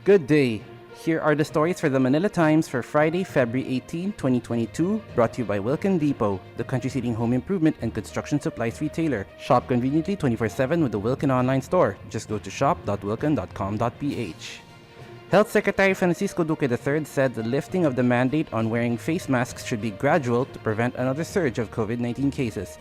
Good day. Here are the stories for the Manila Times for Friday, February 18, 2022, brought to you by Wilkin Depot, the country's leading home improvement and construction supplies retailer. Shop conveniently 24/7 with the Wilkin online store. Just go to shop.wilkin.com.ph. Health Secretary Francisco Duque III said the lifting of the mandate on wearing face masks should be gradual to prevent another surge of COVID-19 cases.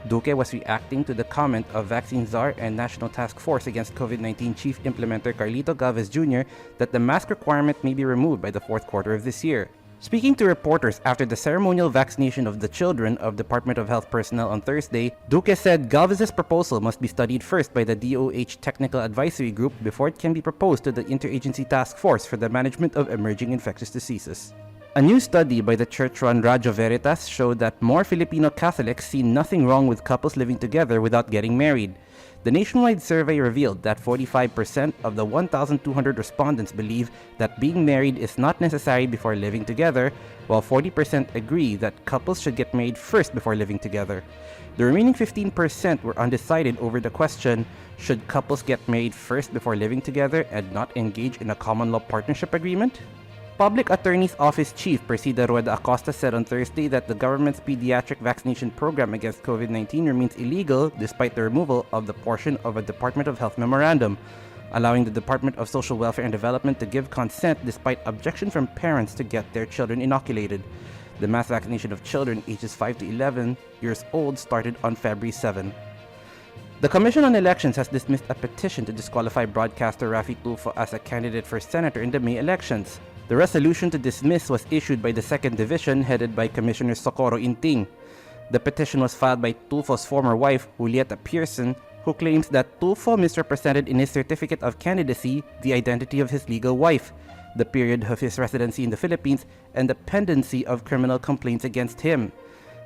Duque was reacting to the comment of Vaccine Czar and National Task Force Against COVID-19 Chief Implementer Carlito Galvez Jr. that the mask requirement may be removed by the fourth quarter of this year. Speaking to reporters after the ceremonial vaccination of the children of Department of Health personnel on Thursday, Duque said Galvez's proposal must be studied first by the DOH Technical Advisory Group before it can be proposed to the Interagency Task Force for the Management of Emerging Infectious Diseases. A new study by the church-run Radyo Veritas showed that more Filipino Catholics see nothing wrong with couples living together without getting married. The nationwide survey revealed that 45% of the 1,200 respondents believe that being married is not necessary before living together, while 40% agree that couples should get married first before living together. The remaining 15% were undecided over the question, should couples get married first before living together and not engage in a common law partnership agreement? Public Attorney's Office Chief Persida Rueda Acosta said on Thursday that the government's pediatric vaccination program against COVID-19 remains illegal despite the removal of the portion of a Department of Health memorandum, allowing the Department of Social Welfare and Development to give consent despite objection from parents to get their children inoculated. The mass vaccination of children ages 5 to 11 years old started on February 7. The Commission on Elections has dismissed a petition to disqualify broadcaster Raffy Tulfo as a candidate for senator in the May elections. The resolution to dismiss was issued by the 2nd Division headed by Commissioner Socorro Inting. The petition was filed by Tulfo's former wife, Julieta Pearson, who claims that Tulfo misrepresented in his certificate of candidacy the identity of his legal wife, the period of his residency in the Philippines, and the pendency of criminal complaints against him.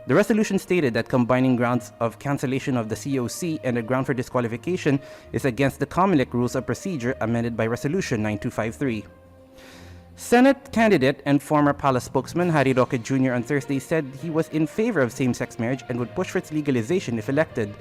The resolution stated that combining grounds of cancellation of the COC and a ground for disqualification is against the COMELEC Rules of Procedure amended by Resolution 9253. Senate candidate and former Palace spokesman Harry Roque Jr. on Thursday said he was in favor of same-sex marriage and would push for its legalization if elected.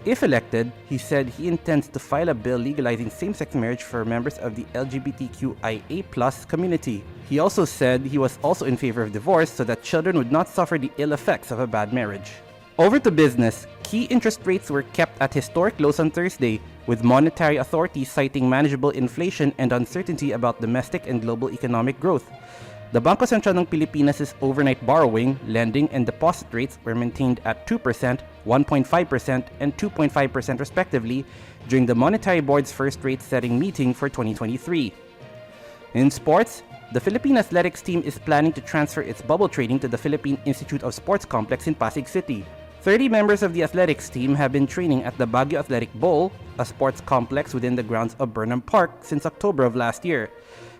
If elected, he said he intends to file a bill legalizing same-sex marriage for members of the LGBTQIA+ community. He also said he was also in favor of divorce so that children would not suffer the ill effects of a bad marriage. Over to business, key interest rates were kept at historic lows on Thursday, with monetary authorities citing manageable inflation and uncertainty about domestic and global economic growth. The Bangko Sentral ng Pilipinas' overnight borrowing, lending, and deposit rates were maintained at 2%, 1.5%, and 2.5% respectively during the Monetary Board's first rate-setting meeting for 2023. In sports, the Philippine athletics team is planning to transfer its bubble training to the Philippine Institute of Sports Complex in Pasig City. 30 members of the athletics team have been training at the Baguio Athletic Bowl, a sports complex within the grounds of Burnham Park, since October of last year.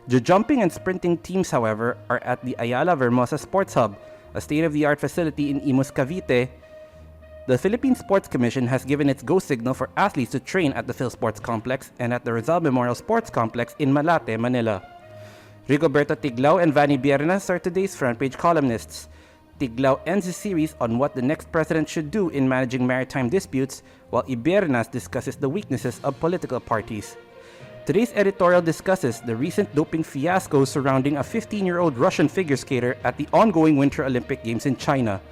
The jumping and sprinting teams, however, are at the Ayala Vermosa Sports Hub, a state-of-the-art facility in Imus, Cavite. The Philippine Sports Commission has given its go signal for athletes to train at the Phil Sports Complex and at the Rizal Memorial Sports Complex in Malate, Manila. Rigoberto Tiglao and Vanny Biernas are today's front-page columnists. Tiglao ends his series on what the next president should do in managing maritime disputes, while Ibiernas discusses the weaknesses of political parties. Today's editorial discusses the recent doping fiasco surrounding a 15-year-old Russian figure skater at the ongoing Winter Olympic Games in China.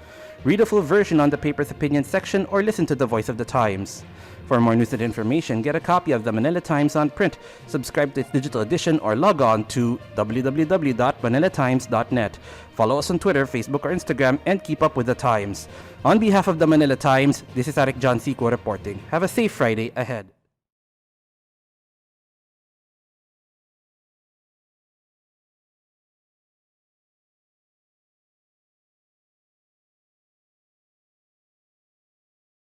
Read a full version on the paper's opinion section or listen to the Voice of the Times. For more news and information, get a copy of the Manila Times on print, subscribe to its digital edition, or log on to www.manilatimes.net. Follow us on Twitter, Facebook, or Instagram, and keep up with the Times. On behalf of the Manila Times, this is Arik John Seco reporting. Have a safe Friday ahead.